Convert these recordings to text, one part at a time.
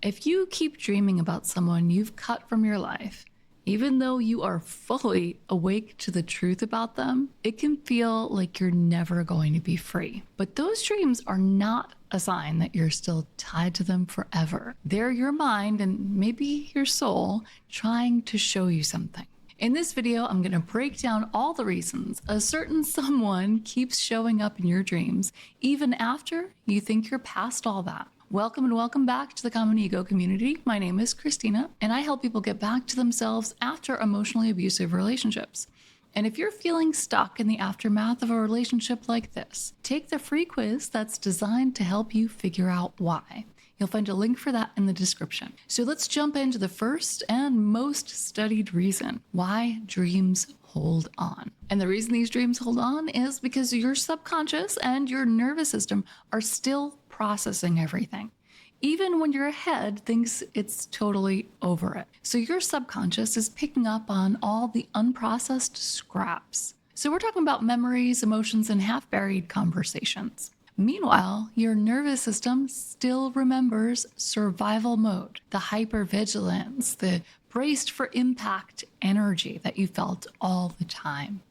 If you keep dreaming about someone you've cut from your life, even though you are fully awake to the truth about them, it can feel like you're never going to be free. But those dreams are not a sign that you're still tied to them forever. They're your mind and maybe your soul trying to show you something. In this video, I'm going to break down all the reasons a certain someone keeps showing up in your dreams, even after you think you're past all that. Welcome and welcome back to the Common Ego community. My name is Christina, and I help people get back to themselves after emotionally abusive relationships. And if you're feeling stuck in the aftermath of a relationship like this, take the free quiz that's designed to help you figure out why. You'll find a link for that in the description. So let's jump into the first and most studied reason why dreams hold on. And the reason these dreams hold on is because your subconscious and your nervous system are still processing everything, even when your head thinks it's totally over it. So your subconscious is picking up on all the unprocessed scraps. So we're talking about memories, emotions, and half-buried conversations. Meanwhile, your nervous system still remembers survival mode, the hypervigilance, the braced for impact energy that you felt all the time.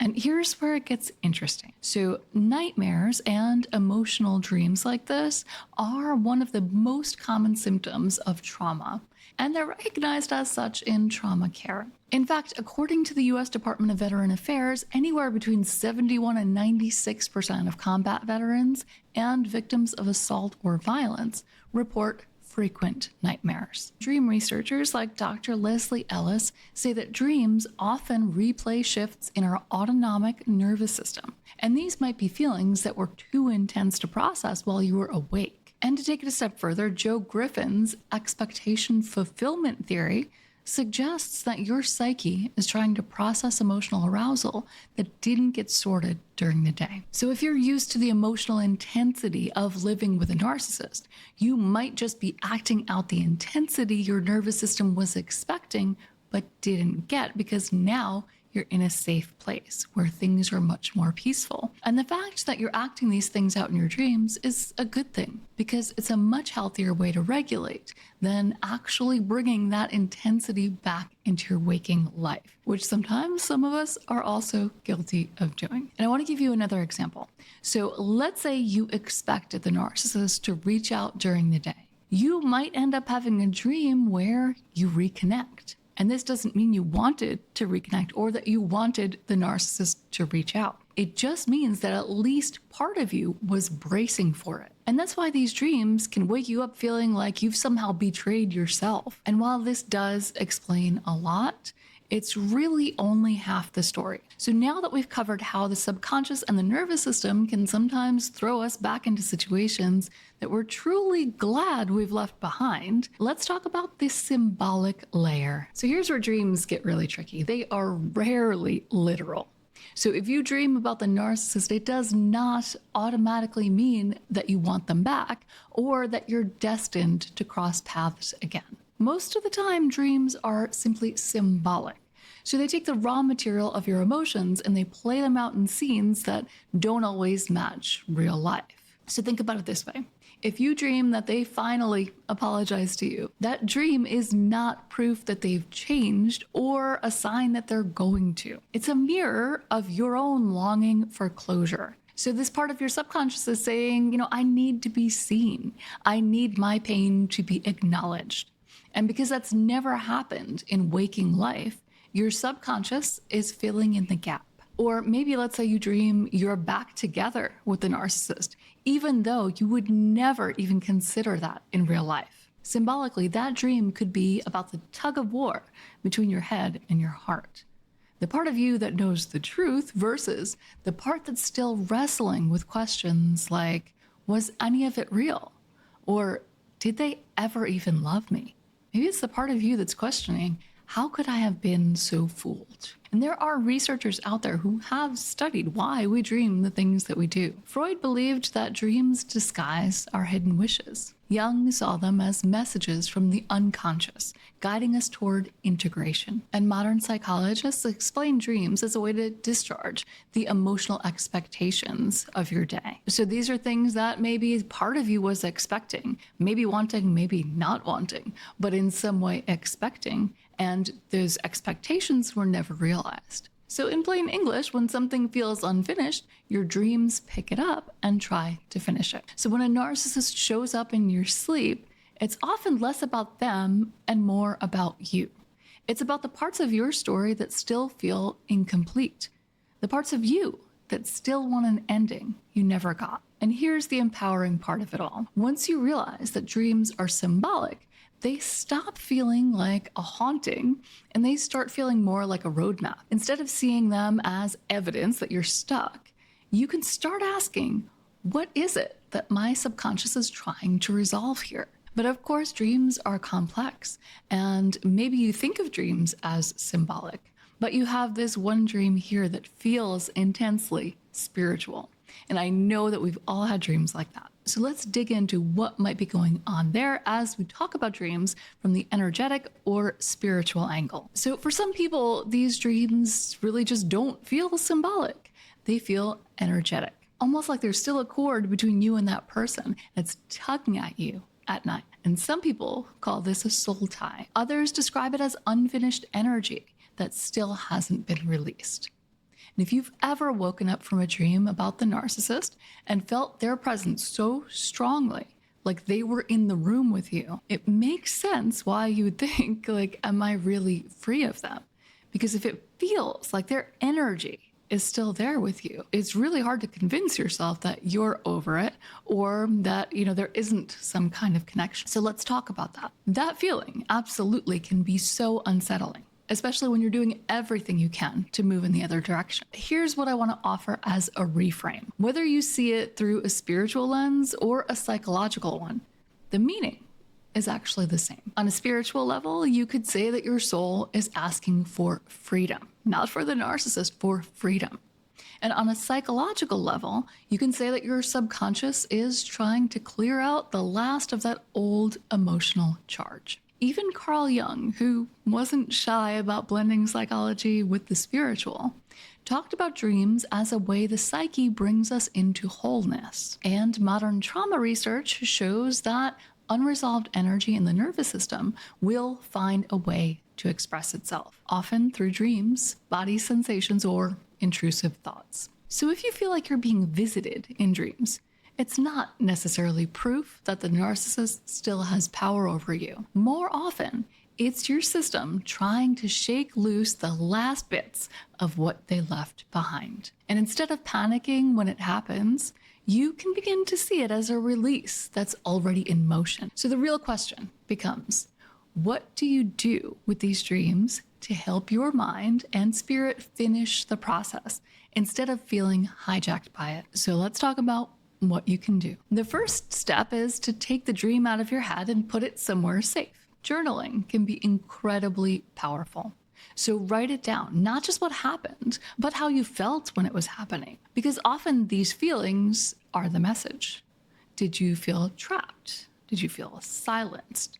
And here's where it gets interesting. So nightmares and emotional dreams like this are one of the most common symptoms of trauma, and they're recognized as such in trauma care. In fact, according to the U.S. Department of Veteran Affairs, anywhere between 71 and 96% of combat veterans and victims of assault or violence report frequent nightmares. Dream researchers like Dr. Leslie Ellis say that dreams often replay shifts in our autonomic nervous system, and these might be feelings that were too intense to process while you were awake. And to take it a step further, Joe Griffin's expectation fulfillment theory suggests that your psyche is trying to process emotional arousal that didn't get sorted during the day. So if you're used to the emotional intensity of living with a narcissist, you might just be acting out the intensity your nervous system was expecting but didn't get, because now you're in a safe place where things are much more peaceful. And the fact that you're acting these things out in your dreams is a good thing, because it's a much healthier way to regulate than actually bringing that intensity back into your waking life, which sometimes some of us are also guilty of doing. And I want to give you another example. So let's say you expected the narcissist to reach out during the day. You might end up having a dream where you reconnect. And this doesn't mean you wanted to reconnect or that you wanted the narcissist to reach out. It just means that at least part of you was bracing for it. And that's why these dreams can wake you up feeling like you've somehow betrayed yourself. And while this does explain a lot, it's really only half the story. So now that we've covered how the subconscious and the nervous system can sometimes throw us back into situations that we're truly glad we've left behind, let's talk about the symbolic layer. So here's where dreams get really tricky. They are rarely literal. So if you dream about the narcissist, it does not automatically mean that you want them back or that you're destined to cross paths again. Most of the time, dreams are simply symbolic. So they take the raw material of your emotions and they play them out in scenes that don't always match real life. So think about it this way. If you dream that they finally apologize to you, that dream is not proof that they've changed or a sign that they're going to. It's a mirror of your own longing for closure. So this part of your subconscious is saying, I need to be seen. I need my pain to be acknowledged. And because that's never happened in waking life, your subconscious is filling in the gap. Or maybe let's say you dream you're back together with the narcissist, even though you would never even consider that in real life. Symbolically, that dream could be about the tug of war between your head and your heart. The part of you that knows the truth versus the part that's still wrestling with questions like, was any of it real? Or did they ever even love me? Maybe it's the part of you that's questioning, how could I have been so fooled? And there are researchers out there who have studied why we dream the things that we do. Freud believed that dreams disguise our hidden wishes. Jung saw them as messages from the unconscious, guiding us toward integration. And modern psychologists explain dreams as a way to discharge the emotional expectations of your day. So these are things that maybe part of you was expecting, maybe wanting, maybe not wanting, but in some way expecting, and those expectations were never realized. So in plain English, when something feels unfinished, your dreams pick it up and try to finish it. So when a narcissist shows up in your sleep, it's often less about them and more about you. It's about the parts of your story that still feel incomplete, the parts of you that still want an ending you never got. And here's the empowering part of it all. Once you realize that dreams are symbolic, they stop feeling like a haunting and they start feeling more like a roadmap. Instead of seeing them as evidence that you're stuck, you can start asking, what is it that my subconscious is trying to resolve here? But of course, dreams are complex, and maybe you think of dreams as symbolic, but you have this one dream here that feels intensely spiritual. And I know that we've all had dreams like that. So let's dig into what might be going on there as we talk about dreams from the energetic or spiritual angle. So for some people, these dreams really just don't feel symbolic. They feel energetic, almost like there's still a cord between you and that person that's tugging at you at night. And some people call this a soul tie. Others describe it as unfinished energy that still hasn't been released. And if you've ever woken up from a dream about the narcissist and felt their presence so strongly, like they were in the room with you, it makes sense why you would think, like, am I really free of them? Because if it feels like their energy is still there with you, it's really hard to convince yourself that you're over it or that, there isn't some kind of connection. So let's talk about that. That feeling absolutely can be so unsettling, especially when you're doing everything you can to move in the other direction. Here's what I want to offer as a reframe. Whether you see it through a spiritual lens or a psychological one, the meaning is actually the same. On a spiritual level, you could say that your soul is asking for freedom, not for the narcissist, for freedom. And on a psychological level, you can say that your subconscious is trying to clear out the last of that old emotional charge. Even Carl Jung, who wasn't shy about blending psychology with the spiritual, talked about dreams as a way the psyche brings us into wholeness. And modern trauma research shows that unresolved energy in the nervous system will find a way to express itself, often through dreams, body sensations, or intrusive thoughts. So if you feel like you're being visited in dreams, it's not necessarily proof that the narcissist still has power over you. More often, it's your system trying to shake loose the last bits of what they left behind. And instead of panicking when it happens, you can begin to see it as a release that's already in motion. So the real question becomes, what do you do with these dreams to help your mind and spirit finish the process instead of feeling hijacked by it? So let's talk about what you can do. The first step is to take the dream out of your head and put it somewhere safe. Journaling can be incredibly powerful. So write it down, not just what happened, but how you felt when it was happening. Because often these feelings are the message. Did you feel trapped? Did you feel silenced?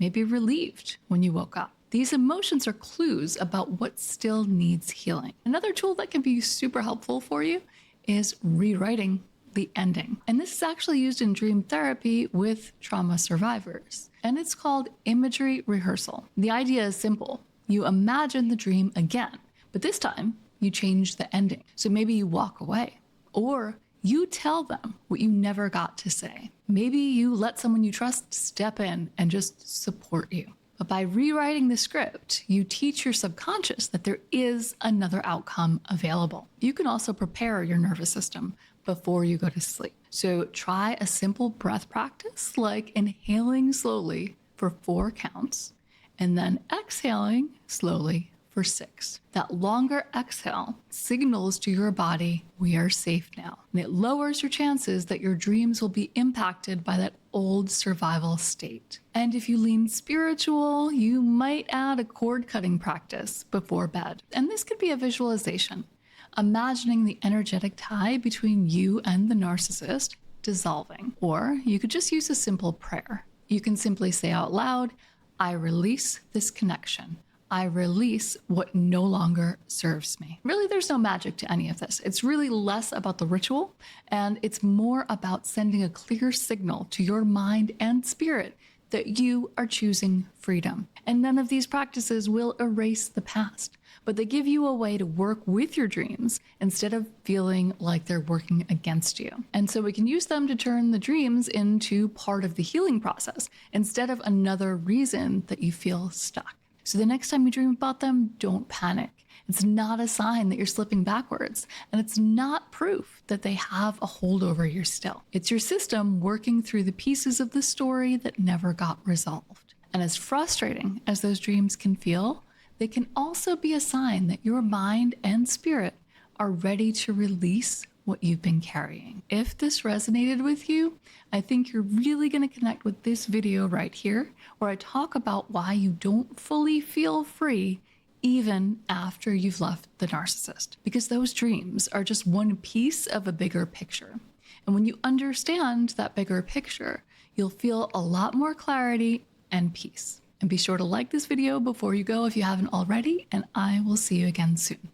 Maybe relieved when you woke up? These emotions are clues about what still needs healing. Another tool that can be super helpful for you is rewriting the ending. And this is actually used in dream therapy with trauma survivors. And it's called imagery rehearsal. The idea is simple. You imagine the dream again, but this time you change the ending. So maybe you walk away, or you tell them what you never got to say. Maybe you let someone you trust step in and just support you. But by rewriting the script, you teach your subconscious that there is another outcome available. You can also prepare your nervous system before you go to sleep. So try a simple breath practice like inhaling slowly for 4 counts and then exhaling slowly for for 6. That longer exhale signals to your body, we are safe now. And it lowers your chances that your dreams will be impacted by that old survival state. And if you lean spiritual, you might add a cord cutting practice before bed. And this could be a visualization, imagining the energetic tie between you and the narcissist dissolving. Or you could just use a simple prayer. You can simply say out loud, I release this connection. I release what no longer serves me. Really, there's no magic to any of this. It's really less about the ritual, and it's more about sending a clear signal to your mind and spirit that you are choosing freedom. And none of these practices will erase the past, but they give you a way to work with your dreams instead of feeling like they're working against you. And so we can use them to turn the dreams into part of the healing process instead of another reason that you feel stuck. So the next time you dream about them, don't panic. It's not a sign that you're slipping backwards, and it's not proof that they have a hold over you still. It's your system working through the pieces of the story that never got resolved. And as frustrating as those dreams can feel, they can also be a sign that your mind and spirit are ready to release what you've been carrying. If this resonated with you, I think you're really going to connect with this video right here, where I talk about why you don't fully feel free even after you've left the narcissist. Because those dreams are just one piece of a bigger picture. And when you understand that bigger picture, you'll feel a lot more clarity and peace. And be sure to like this video before you go if you haven't already, and I will see you again soon.